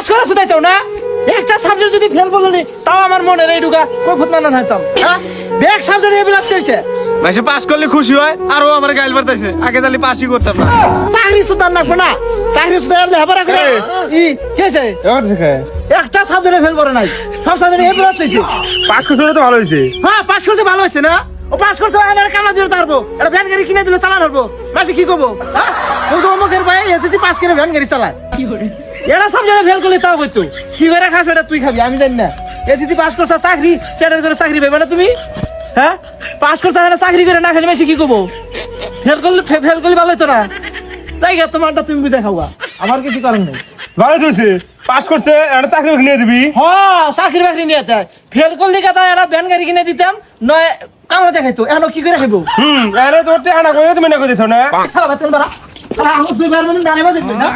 pass করা শুধাই চাও না একটা সাবজেক্ট যদি ফেল বলনি তাও আমার মনে রে ঢুকা কই না হইতাম হ্যাঁ ব্যাক সাবজেক্ট এবিলাস কইছে মাসে পাস করলে খুশি হয় আরো আমার গাইল বাড়তাছে আগে তাহলে পাসই করতাম না চাকরি সুদার নাকবো না চাকরি সুদার লেহাপড়া করে কেছে একটা সাবজেক্টে ফেল করে নাই সব সাবজেক্টে এবিলাস কইছে পাস করলে তো ভালো হয়েছে হ্যাঁ পাস করছে ভালো হয়েছে না ও পাস করছে আমার কামলা দিতে পারবো এটা ভ্যান গাড়ি কিনে দিলে চালান পারবো মাসে কি করবো হ্যাঁ ও তো অমুকের ভাই এসএসসি পাস করে ভ্যান গাড়ি চালায় এটা সাবজেক্টে ফেল করলে তাও হইতো কি করে খাস এটা তুই খাবি আমি জানি না এসএসসি পাস করছ চাকরি সেটার করে চাকরি পাবে না তুমি হ্যাঁ পাস করছ না চাকরি করে না খেলে মাসে কি করবো ফেল করলে ভালো হতো না তাই গা তোমারটা তুমি বুঝে খাওয়া আমার কিছু কারণ নেই ভালো হয়েছে পাস করতে একটা চাকরি নিয়ে দিবি হ্যাঁ চাকরি বাকরি নিয়ে দেয় ফেল করলে কথা একটা ভ্যান গাড়ি কিনে দিতাম নয় কামড়া দেখাইতো এখন কি করে খাইবো এনে তোর টেহানা করে তুমি না কইতেছ না সালা বাতেন বাড়া সালা আমার দুইবার মানে গানে বাজে না